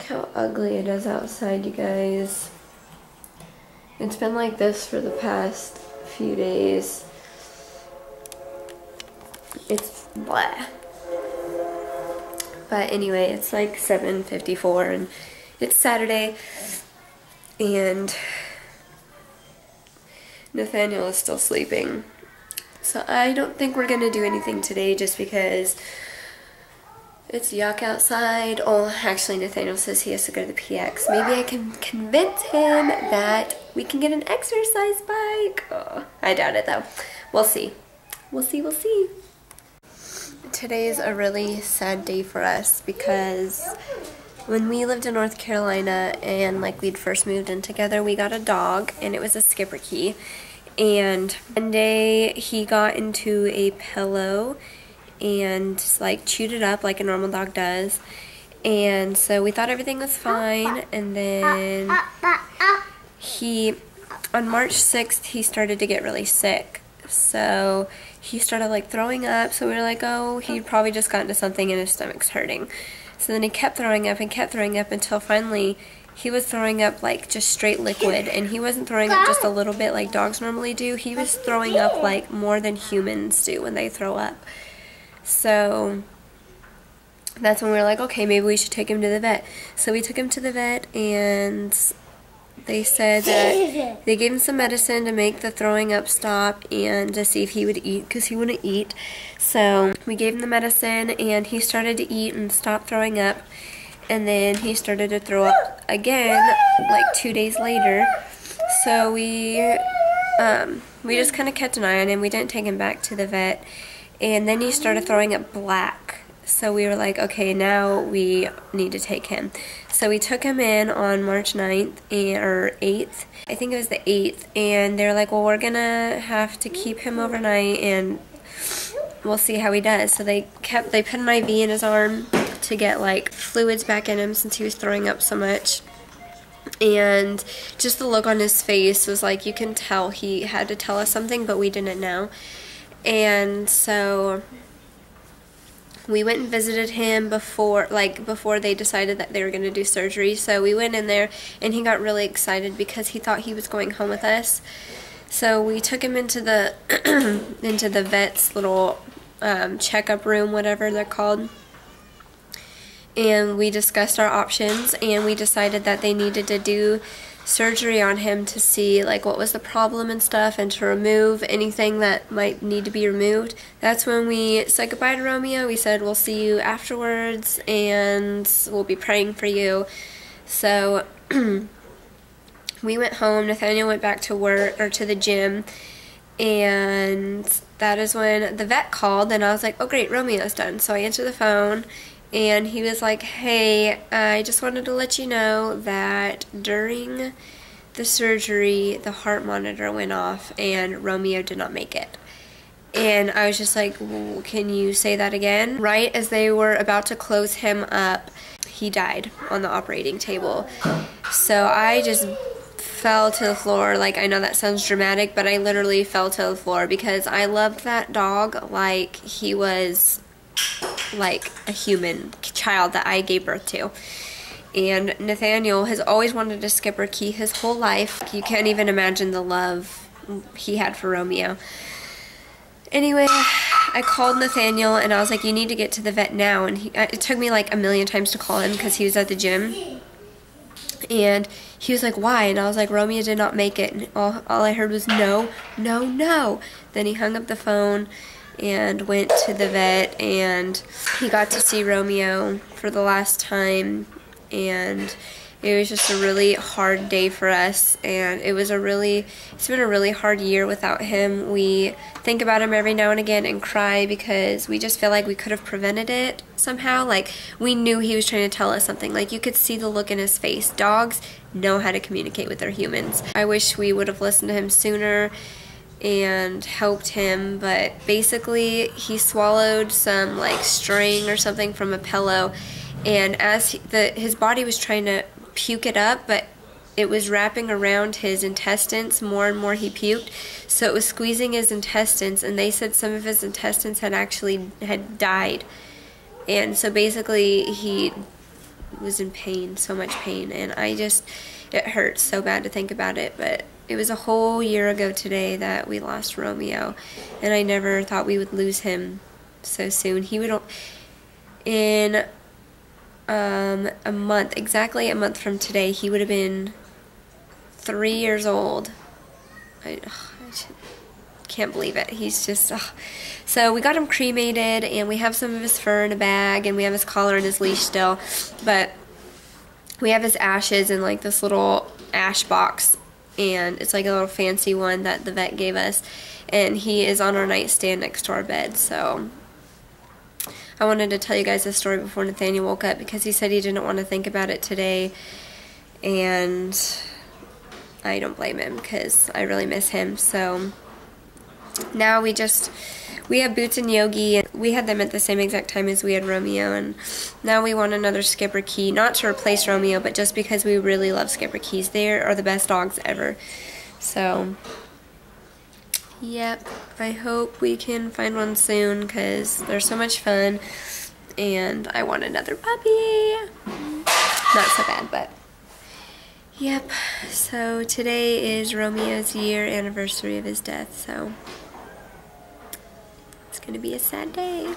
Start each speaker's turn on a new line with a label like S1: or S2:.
S1: Look how ugly it is outside, you guys. It's been like this for the past few days. It's blah. But anyway, it's like 7:54 and it's Saturday, and Nathaniel is still sleeping. So I don't think we're gonna do anything today just because it's yuck outside. Oh, actually Nathaniel says he has to go to the PX. Maybe I can convince him that we can get an exercise bike. Oh, I doubt it though. We'll see. We'll see, we'll see. Today is a really sad day for us because when we lived in North Carolina and like we'd first moved in together, we got a dog and it was a Schipperke. And one day he got into a pillow and like chewed it up like a normal dog does. And so we thought everything was fine, and then on March 6th he started to get really sick. So he started like throwing up, so we were like, oh, he'd probably just gotten into something and his stomach's hurting. So then he kept throwing up and kept throwing up until finally he was throwing up like just straight liquid, and he wasn't throwing up just a little bit like dogs normally do. He was throwing up like more than humans do when they throw up. So that's when we were like, okay, maybe we should take him to the vet. So we took him to the vet, and they said that they gave him some medicine to make the throwing up stop and to see if he would eat, because he wouldn't eat. So we gave him the medicine and he started to eat and stop throwing up, and then he started to throw up again like 2 days later. So we just kind of kept an eye on him. We didn't take him back to the vet, and then he started throwing up black. So we were like, okay, now we need to take him. So we took him in on March 9th or 8th. I think it was the 8th. And they were like, well, we're going to have to keep him overnight and we'll see how he does. So they put an IV in his arm to get like fluids back in him since he was throwing up so much. And just the look on his face was like, you can tell he had to tell us something, but we didn't know. And so we went and visited him before they decided that they were going to do surgery. So we went in there and he got really excited because he thought he was going home with us. So we took him into the into the vet's little checkup room, whatever they're called. And we discussed our options, and we decided that they needed to do surgery on him to see like what was the problem and stuff, and to remove anything that might need to be removed. That's when we said goodbye to Romeo. We said we'll see you afterwards and we'll be praying for you. So we went home. Nathaniel went back to work, or to the gym, and that is when the vet called, and I was like, oh great, Romeo's done. So I answered the phone, and he was like, hey, I just wanted to let you know that during the surgery, the heart monitor went off and Romeo did not make it. And I was just like, well, can you say that again? Right as they were about to close him up, he died on the operating table. So I just fell to the floor. Like, I know that sounds dramatic, but I literally fell to the floor because I loved that dog like he was like a human child that I gave birth to. And Nathaniel has always wanted a Schipperke his whole life. You can't even imagine the love he had for Romeo. Anyway, I called Nathaniel and I was like, you need to get to the vet now. And it took me like a million times to call him because he was at the gym. And he was like, why? And I was like, Romeo did not make it. And all I heard was no, no, no. Then he hung up the phone and went to the vet, and he got to see Romeo for the last time, and it was just a really hard day for us, and it's been a really hard year without him. We think about him every now and again and cry because we just feel like we could have prevented it somehow. Like, we knew he was trying to tell us something. Like, you could see the look in his face. Dogs know how to communicate with their humans. I wish we would have listened to him sooner and helped him, but basically he swallowed some like string or something from a pillow, and as his body was trying to puke it up, but it was wrapping around his intestines more and more he puked, so it was squeezing his intestines, and they said some of his intestines had died. And so basically he was in pain, so much pain, and it hurts so bad to think about it, but it was a whole year ago today that we lost Romeo, and I never thought we would lose him so soon. He would, in a month, exactly a month from today, he would have been 3 years old. I can't believe it. He's just, So we got him cremated, and we have some of his fur in a bag, and we have his collar and his leash still, but we have his ashes in like this little ash box, and it's like a little fancy one that the vet gave us, and he is on our nightstand next to our bed. So I wanted to tell you guys this story before Nathaniel woke up, because he said he didn't want to think about it today, and I don't blame him, because I really miss him. So now we have Boots and Yogi, and we had them at the same exact time as we had Romeo, and now we want another Skipper Key, not to replace Romeo, but just because we really love Skipper Keys. They are the best dogs ever. So yep, I hope we can find one soon, because they're so much fun, and I want another puppy. Not so bad, but yep. So today is Romeo's year anniversary of his death, so it's gonna be a sad day.